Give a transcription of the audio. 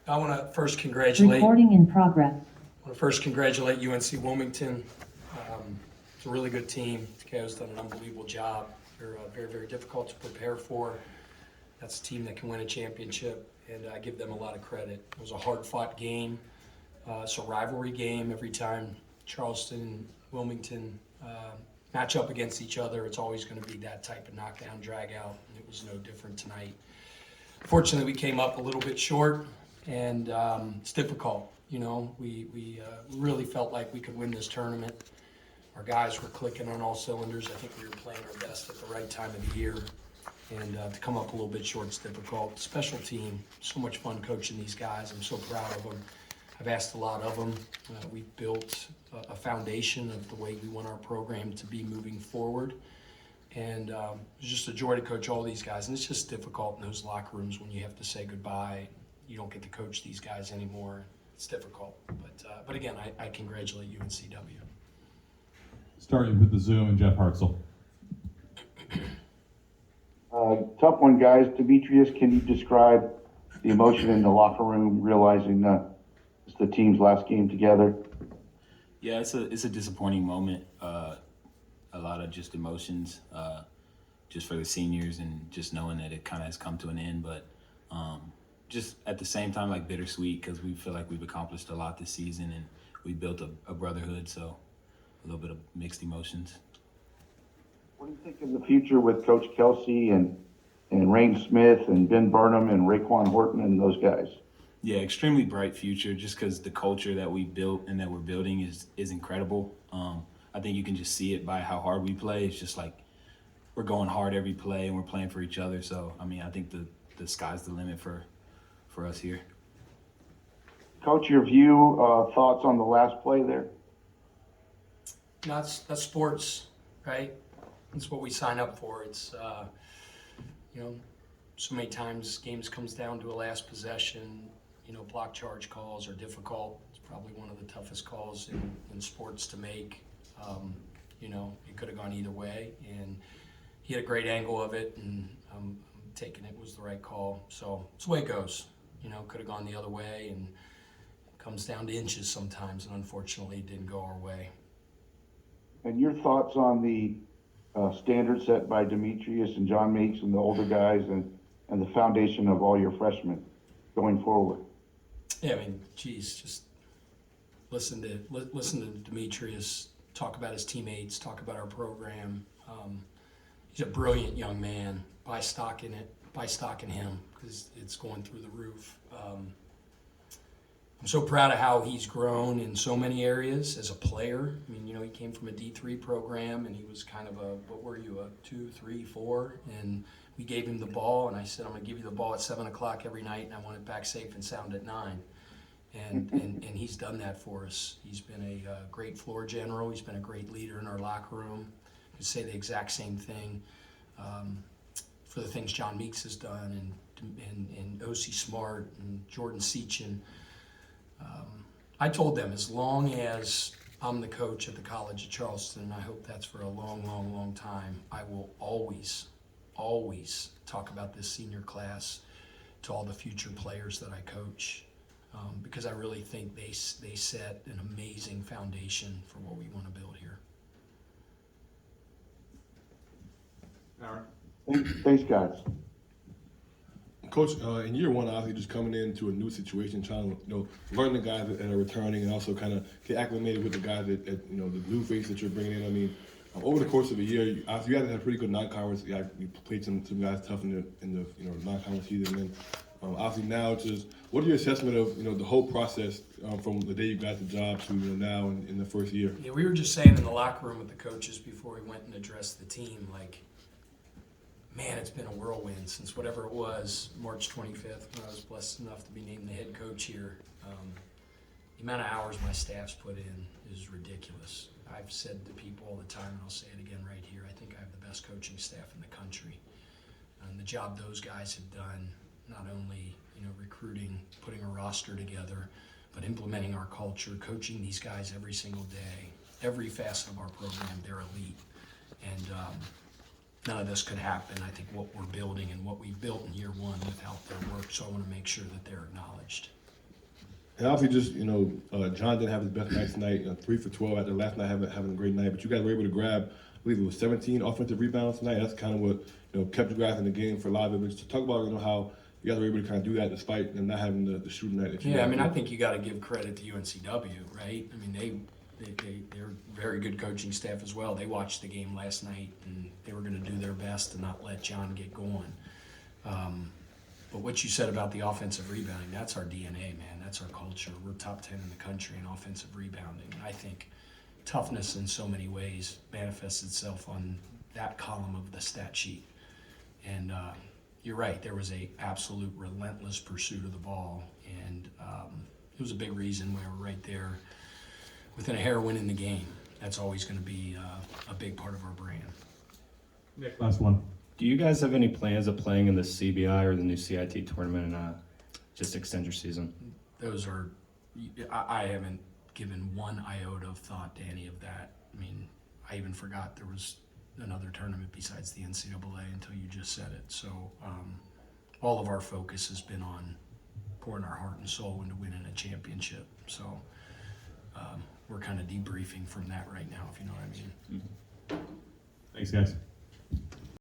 I want to first congratulate. Recording in progress. I want to first congratulate UNC Wilmington. It's a really good team. CAA's done an unbelievable job. They're very, very difficult to prepare for. That's a team that can win a championship, and I give them a lot of credit. It was a hard-fought game. It's a rivalry game. Every time Charleston and Wilmington match up against each other, it's always going to be that type of knockdown, drag-out, and it was no different tonight. Fortunately, we came up a little bit short, and it's difficult. You know, we really felt like we could win this tournament. Our guys were clicking on all cylinders. I think we were playing our best at the right time of the year. And to come up a little bit short is difficult. Special team, so much fun coaching these guys. I'm so proud of them. I've asked a lot of them. We've built a foundation of the way we want our program to be moving forward. And it's just a joy to coach all these guys. And it's just difficult in those locker rooms when you have to say goodbye. You don't get to coach these guys anymore. It's difficult. But again, I congratulate UNCW. Starting with the Zoom and Jeff Hartzell. Tough one, guys. Dimitrius, can you describe the emotion in the locker room, realizing it's the team's last game together? Yeah, it's a disappointing moment. A lot of just emotions, just for the seniors, and just knowing that it kind of has come to an end. But just at the same time, like bittersweet, because we feel like we've accomplished a lot this season, and we built a brotherhood. So a little bit of mixed emotions. What do you think in the future with Coach Kelsey and Rain Smith and Ben Burnham and Raekwon Horton and those guys? Yeah, extremely bright future, just because the culture that we built and that we're building is incredible. I think you can just see it by how hard we play. It's just like we're going hard every play and we're playing for each other. So, I mean, I think the sky's the limit for us here. Coach, your view, thoughts on the last play there? That's sports, right? That's what we sign up for. It's, so many times games comes down to a last possession. Block charge calls are difficult. It's probably one of the toughest calls in sports to make. It could have gone either way, and he had a great angle of it, and I'm taking it was the right call. So it's the way it goes. Could have gone the other way, and it comes down to inches sometimes, and unfortunately it didn't go our way. And your thoughts on the standard set by Dimitrius and John Meeks and the older guys and the foundation of all your freshmen going forward? Yeah, I mean, geez, just listen to Dimitrius talk about his teammates, talk about our program. He's a brilliant young man. Buy stock in him because it's going through the roof. I'm so proud of how he's grown in so many areas as a player. I mean, he came from a D3 program, and he was kind of what were you, a 2, 3, 4? And we gave him the ball, and I said, I'm going to give you the ball at 7 o'clock every night, and I want it back safe and sound at 9. And he's done that for us. He's been a great floor general. He's been a great leader in our locker room. I could say the exact same thing for the things John Meeks has done, and O.C. Smart and Jordan Seachin. I told them, as long as I'm the coach at the College of Charleston, and I hope that's for a long, long, long time, I will always, always talk about this senior class to all the future players that I coach, because I really think they set an amazing foundation for what we want to build here. Aaron? Thanks, guys. Coach, in year one, obviously just coming into a new situation, trying to learn the guys that are returning, and also kind of get acclimated with the guys that the new face that you're bringing in. I mean, over the course of a year, you guys had a pretty good non-conference. You played some guys tough in the non-conference season, and then obviously now, just what are your assessment of the whole process from the day you got the job to now in the first year? Yeah, we were just saying in the locker room with the coaches before we went and addressed the team, like, man, it's been a whirlwind since whatever it was, March 25th, when I was blessed enough to be named the head coach here. The amount of hours my staff's put in is ridiculous. I've said to people all the time, and I'll say it again right here, I think I have the best coaching staff in the country. And the job those guys have done, not only recruiting, putting a roster together, but implementing our culture, coaching these guys every single day, every facet of our program, they're elite. And none of this could happen, I think, what we're building and what we've built in year one without their work. So I want to make sure that they're acknowledged. And obviously, just John didn't have his best night tonight. 3 for 12 after last night having a great night. But you guys were able to grab, I believe it was 17 offensive rebounds tonight. That's kind of what kept you guys in the game for a lot of it. But just talk about how you guys were able to kind of do that despite them not having the shooting night. That you Yeah, I guys mean, did. I think you got to give credit to UNCW, right? I mean, they're very good coaching staff as well. They watched the game last night, and they were going to do their best to not let John get going. But what you said about the offensive rebounding, that's our DNA, man. That's our culture. We're top 10 in the country in offensive rebounding. And I think toughness in so many ways manifests itself on that column of the stat sheet. And you're right, there was a absolute relentless pursuit of the ball. And it was a big reason why we're right there within a hair winning the game. That's always going to be a big part of our brand. Nick, last one. Do you guys have any plans of playing in the CBI or the new CIT tournament and just extend your season? Those are, I haven't given one iota of thought to any of that. I mean, I even forgot there was another tournament besides the NCAA until you just said it. So all of our focus has been on pouring our heart and soul into winning a championship. So we're kind of debriefing from that right now, if you know what I mean. Thanks, guys.